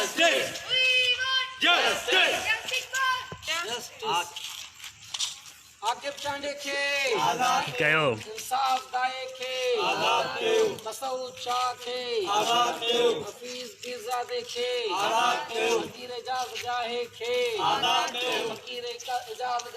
Justice. Justice. Justice. Aqib Chande खे आजाद कयो, इंसाफ दाए खे आजाद कयो, मसूद शाह खे आजाद कयो, हफीज पीरजादे खे आजाद कयो, फकीर एजाज गाहे खे आजाद कयो, फकीर एजाज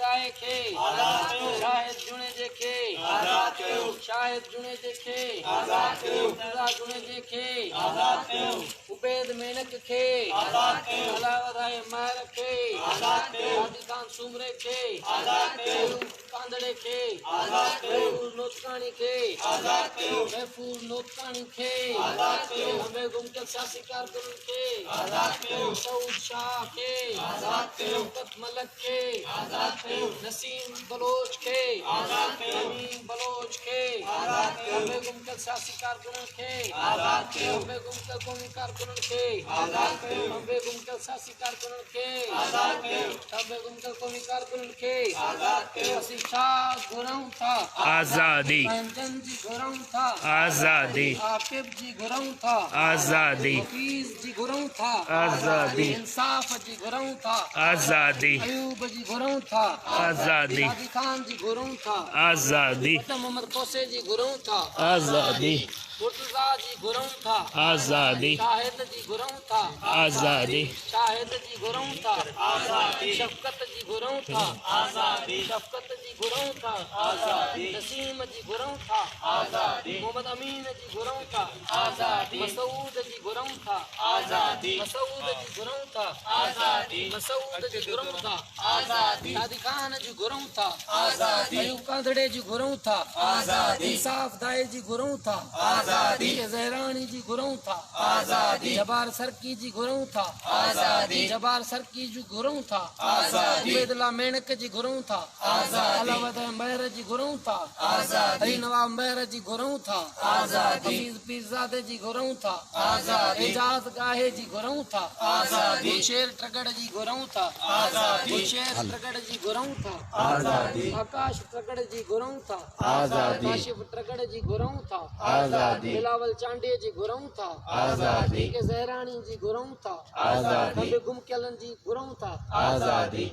गाहे खे आजाद कयो, शाहिद जुनेजे खे आजाद कयो, शाहिद जुनेजे खे आजाद कयो, मुर्तजा जुनेजे खे आजाद कयो, उबैद मेनक खे आजाद कयो, अलावराय महर खे आजाद कयो, हाजी खान सुमरे खे आजाद कयो, कांदड़े के आजाद कयो, नोतकानी के आजाद कयो, महफूज नोतकानी के आजाद कयो, हमें गुमके सियासी कारकुन के आजाद कयो, मसूद शाह के आजाद कयो, शौकत मलक के आजाद कयो, नसीम बलोच के आजाद कयो, नईम बलोच के आजाद कयो, हमें गुमके सियासी कारकुन के आजाद कयो, हमें गुमके कौमी कारकुन के आजाद कयो, हमें गुमके सियासी कारकुन के आजाद कयो, हमें गुमके कौमी कारकुन के आजाद कयो, गुरऊं था आजादी, पंजन जी गुरऊं था आजादी, आकिब जी गुरऊं था आजादी, हफीज जी गुरऊं था आजादी, इंसाफ जी गुरऊं था आजादी, अयूब जी गुरऊं था आजादी, हाजी खान जी गुरऊं था आजादी, मोहम्मद कोसे जी गुरऊं था आजादी, मुर्तजा जी गुरऊं था आजादी, शाहिद जी गुरऊं था आजादी, शाहिद जी गुरऊं था आजादी, शफकत जी गुरऊं था आजादी, शफकत जी गुरऊं था आजादी, नसीम जी गुरऊं था आजादी, मोहम्मद अमीन जी गुरऊं था आजादी, मसूद जी गुरऊं था आजादी, मसूद जी गुरऊं था आजादी, मसूद जी गुरऊं था आजादी, हाजी खान जी गुरऊं था आजादी, अयूब कांदड़े जी गुरऊं था आजादी, इंसाफ दाए जी गुरऊं था आजादी, ज़हरानी जी गुरऊं था आजादी, जबार सरकी जी गुरऊं था आजादी, जबार सरकी जी गुरऊं था आजादी, उबैदुल्लाह मेनक जी गुरऊं था आजादी, अलावद महर जी गुरऊं था आजादी, अली नवाब महर जी गुरऊं था आजादी, हफीज पीरजादे जी गुरऊं था आजादी, एजाज गाहे जी गुरऊं था आजादी, शेर ट्रगड़ जी गुरऊं था आजादी, शेर ट्रगड़ जी गुरऊं था आजादी, आकाश ट्रगड़ जी गुरऊं था आजादी, काशिफ ट्रगड़ जी गुरऊं था आजादी, बिलावल चांडे जी गुरऊं था आजादी, के ज़हरानी जी गुरऊं था आजादी, हमें गुमकेलन जी गुरऊं था आजादी।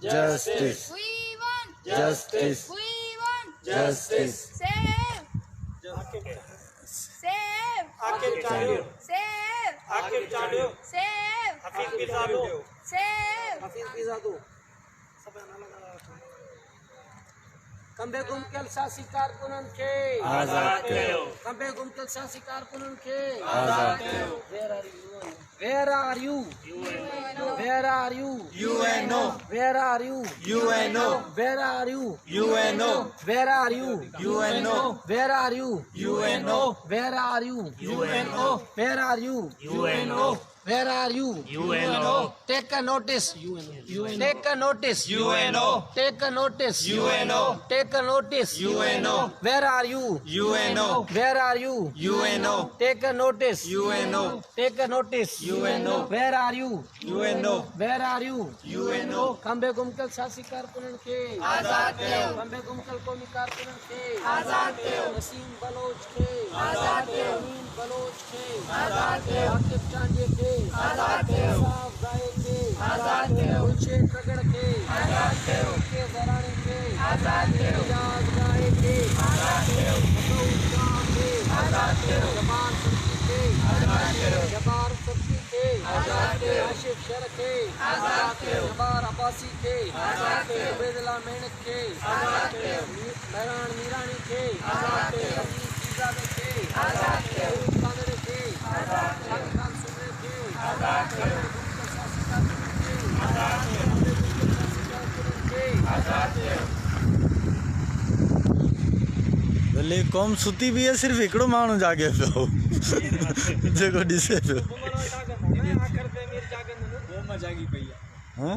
Justice. We want Justice. We want Justice. Save. Save. Aqib Chandio Save. Aqib Chandio Save. Hafeez पीरजादो Save. Hafeez पीरजादो सब नाम लगा कंबे गुमकेल सियासी कारकुनन के आजाद कयो, कंबे गुमकेल सियासी कारकुनन के आजाद कयो, Where are you? Where are you? UNO, Where are you? UNO, Where are you? UNO, Where are you? UNO, Where are you? UNO, Where are you? UNO, Where are you? UNO, Where are you? UNO, Take a notice. Take a notice. UNO, Take a notice. UNO, Take a notice. UNO, Where are you? UNO, Where are you? UNO, Take a notice. UNO, Take a notice. UNO, Where are you? UNO, Where are you? UNO, खंबे गुमकल सियासी कारकुनन के आजाद कयो, खंबे गुमकल कौमी कारकुनन के आजाद कयो, Naseem Bloch के आजाद कयो, अमीन बलोच के आजाद कयो, आकिब चांडिये के आजाद कयो, साफ गाये के आजाद कयो, गुलशेर ट्रगड़ के आजाद कयो, के ज़रानी के आजाद कयो, एजाज गाये के आजाद कयो, मसूद शाह के आजाद कयो, जबार सरकी के आजाद कयो, जबार सरकी के आजाद कयो, आशिफ शर के आजाद कयो, जबार अब्बासी के आजाद कयो, उबैदुल्लाह मेनक के आजाद कयो, महरान मीरानी के आजाद कयो, हफीज पीरजादे के आजाद कयो, अयूब कांदड़े के आजाद कयो, हाजी खान सुमरे के आजाद कयो, आजाद कयो, आजाद कयो। भले कौम सुती भी है, सिर्फ एकड़ो माण्हू जागे पियो जेको ॾिसे पियो। हाँ?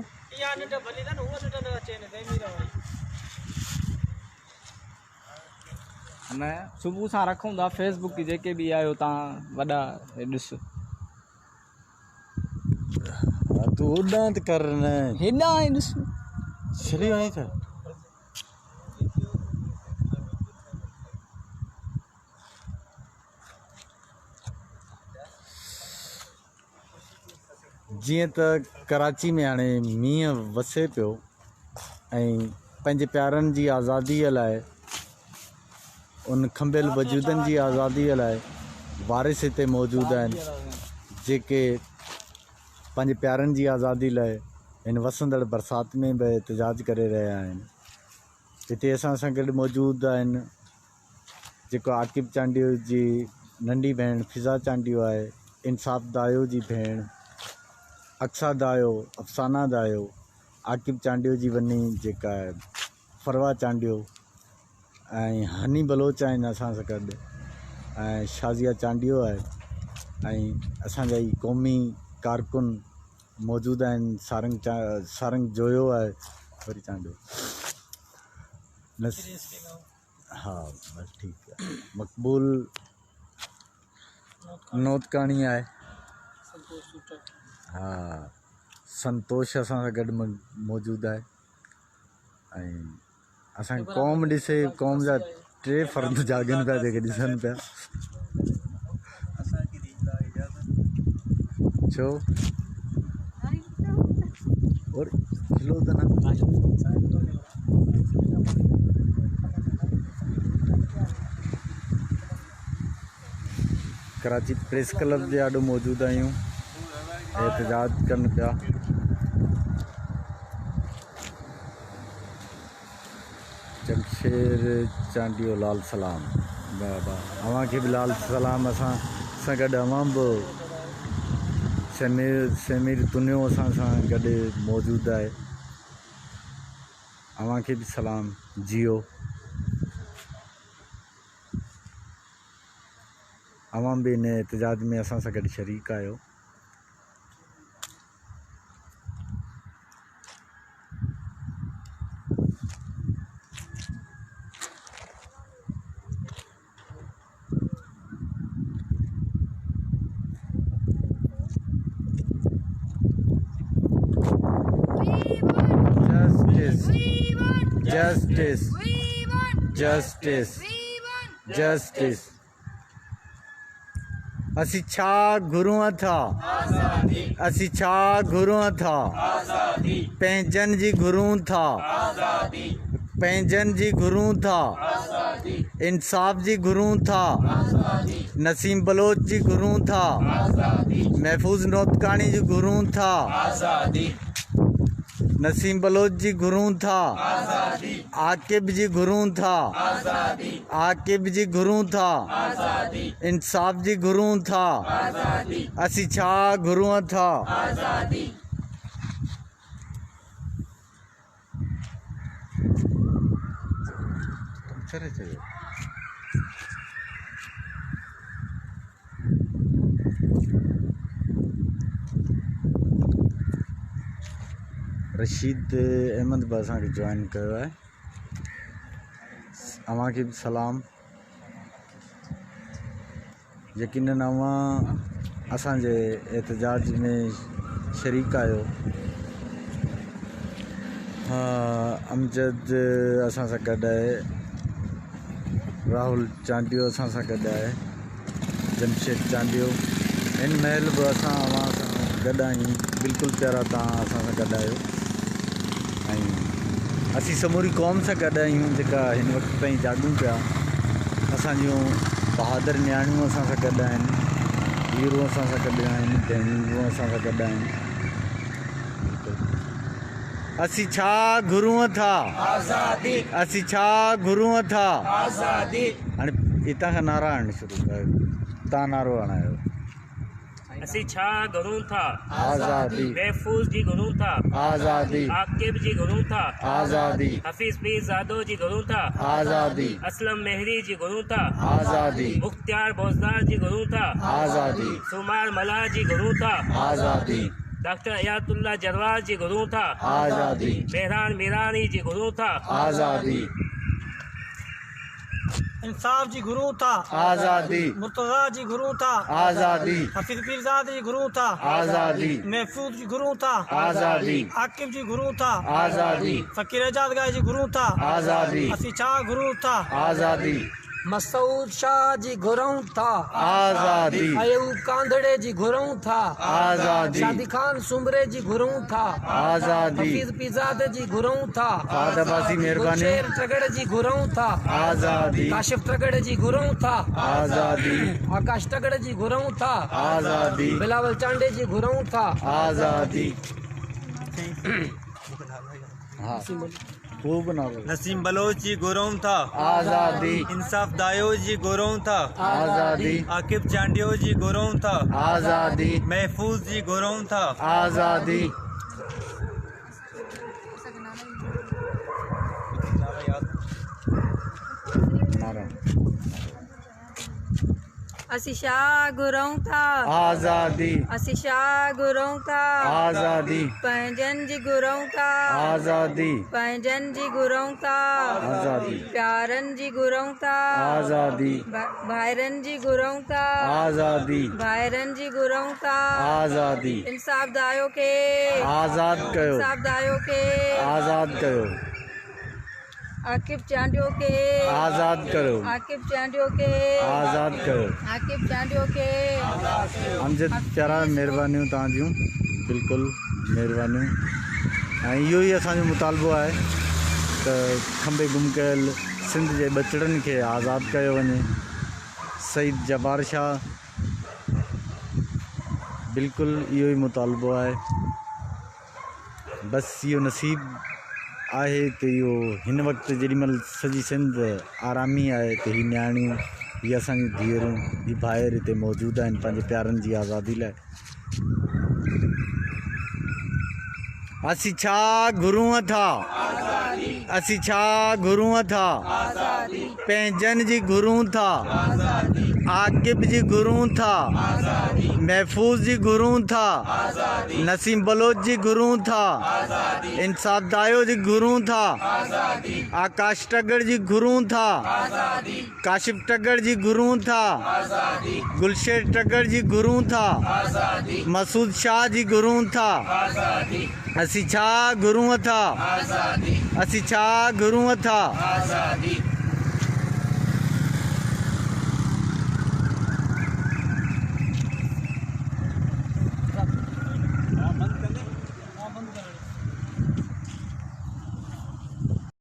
मैं सुबह सां रखूं था फेसबुक की जेके भी आयो तव्हां वॾा ॾिस तू उॾां त कर न हेॾां ऐं ॾिस छॾी वञे त जीअं त कराची में हाणे मींहुं वसे पियो ऐं पंहिंजे प्यारनि जी आज़ादीअ लाइ उन खंबियल वजूदनि जी आज़ादीअ लाइ वारिस हिते मौजूदु आहिनि जेके पंहिंजे प्यारनि जी आज़ादी लाइ हिन वसंदड़ बरसाति में बि एहतजाज करे रहिया आहिनि। हिते असां सां गॾु मौजूदु आहिनि जेको आकिब चांडियो जी नंढी भेण फिज़ा चांडियो आहे, इंसाफ़ दायो जी भेण अक्सा दायो, अफ़साना दायो, आकिब चांडियो जी वञी जेका आहे फरवा चांडियो ऐं हनी बलोच आहिनि असां सां गॾु ऐं शाज़िया चांडियो आहे ऐं असांजा ई क़ौमी कारकुन मौजूदु आहिनि। सारंग जोयो आहे वरी चांडियो हा बस ठीकु आहे। मक़बूल नोतकाणी आहे हा, संतोष असां सां गॾु मौजूदु आहे ऐं असांजी क़ौम ॾिसे क़ौम जा 3 फ़र्द जागनि पिया जेके ॾिसनि पिया छो और खिलो त न कराची प्रेस क्लब जे ॾाढो मौजूदु आहियूं, एहतजाज कनि पिया। जमशेर चांडियो लाल सलाम बाबा अवां खे बि लाल सलाम। असां सां गॾु अवां बि समीर तुनियो असां सां गॾु मौजूदु आहे, अवां खे बि सलाम जियो। अवां बि इन एहतजाज में असां सां गॾु शरीक आहियो। Justice, justice, justice. असी छा घुरूं था, असी छा घुरूं था, पंहिंजनि जी घुरूं था, पंहिंजनि जी घुरूं था, इंसाफ़ जी घुरूं था, नसीम बलोच जी घुरूं था, महफूज़ नोतकाणी जी घुरूं था, नसीम बलोच जी घुरूं था, आकिब जी घुरूं था, आकिब जी घुरूं था, इंसाफ़ जी घुरूं था, असी छा घुरूं था। रशीद अहमद बि असांखे जॉइन कयो आहे, अवां खे बि सलाम। यकीनन अवां असांजे एहतजाज में शरीक आहियो। हा, अमजद असां सां गॾु आहे, राहुल चांडियो असां सां गॾु आहे, जमशेद चांडियो। हिन महिल बि असां अवां सां गॾु आहियूं, बिल्कुलु प्यारा तव्हां असां सां गॾु आहियो ऐं असीं समूरी क़ौम सां गॾु आहियूं जेका हिन वक़्तु ताईं जाॻूं पिया। असांजूं बहादुर नियाणियूं असां सां गॾु आहिनि, वीरूं असां सां गॾु आहिनि, भेनरूं असां सां गॾु आहिनि। असी छा घुरूं था, असी छा घुरूं था। हाणे हितां खां नारा हणणु शुरू कयो, तव्हां नारो हणायो। असी छा घुरूं था, आज़ादी। महफूज़ जी घुरूं था, आज़ादी। आकिब जी घुरूं था, आज़ादी। हफ़ीज़ पीर ज़ादो जी घुरूं था, आज़ादी। असलम मेहरी जी घुरूं था, आज़ादी। मुख्तियार बोज़दार जी घुरूं था, आज़ादी। सुमार मला जी घुरूं था, आज़ादी। डॉक्टर अयातुल्ला जरवार जी घुरूं था, आज़ादी। मेहरान मीरानी जी घुरूं था, आज़ादी। इंसाफ जी गुरु था, आज़ादी। मुर्तज़ा जी गुरु था, आज़ादी। हफीज पीरज़ाद जी गुरु था, आज़ादी। महफूज जी गुरु था, आज़ादी। आकिब जी गुरु था, आज़ादी। फ़कीर एजाज़ गाय जी गुरु था, आज़ादी। असी छा गुरु था। आज़ादी। मसूद शाह जी घुरूं था आज़ादी अयूब कांधड़े जी घुरूं था आज़ादी शादी खान सुमरे जी घुरूं था आज़ादी हफीज पीजादे जी घुरूं था आदाबासी मेहरबानी गुलशेर ट्रगड़ जी घुरूं था आज़ादी काशिफ ट्रगड़ जी घुरूं था आज़ादी आकाश ट्रगड़ जी घुरूं था आज़ादी बिलावल चांडे जी घुरूं था आज़ादी हाँ वो बना लो नसीम बलोच जी गुरों था आज़ादी इंसाफ दायो जी गुरों था आज़ादी आकिब चांडियो जी गुरों था आज़ादी महफूज जी गुरों था आज़ादी असी शाह घुरूं था आज़ादी असी शाह घुरूं था आज़ादी पंहिंजनि जी घुरूं था आज़ादी पंहिंजनि जी घुरूं था आज़ादी प्यारनि जी घुरूं था आज़ादी भाइरनि जी घुरूं था आज़ादी भाइरनि जी घुरूं था आज़ादी इंसाफ़ दायो खे आज़ाद कयो इंसाफ़ दायो खे आज़ाद कयो आकिब चांडियो खे आज़ाद कयो आकिब चांडियो खे आज़ाद कयो आकिब चांडियो खे अमजद प्यारा महिरबानियूं तव्हां जूं बिल्कुलु महिरबानियूं ऐं इहो ई असांजो मुतालबो आहे त खंबे गुम कयल सिंध जे बचड़नि खे आज़ादु कयो वञे सईद जबार शाह बिल्कुलु इहो ई मुतालबो आहे बसि इहो नसीब आहे त इहो हिन वक़्तु जेॾीमहिल सॼी सिंध आरामी आहे त हीअ नियाणियूं हीअ असांजी धीअरूं हीअ ॿाहिरि हिते मौजूदु आहिनि पंहिंजे प्यारनि जी आज़ादी लाइ असीं छा घुरूं था असीं छा घुरूं था पंहिंजनि जी घुरूं था आकिब जी घुरूं था महफूज़ जी घुरूं था नसीम बलोच जी घुरूं था इंसाफ दायो जी घुरूं था आकाश टगड़ जी घुरूं था काशिफ टगड़ जी घुरूं था गुलशेर टगड़ जी घुरूं था मसूद शाह जी घुरूं था असीं छा घुरूं था असीं छा घुरूं था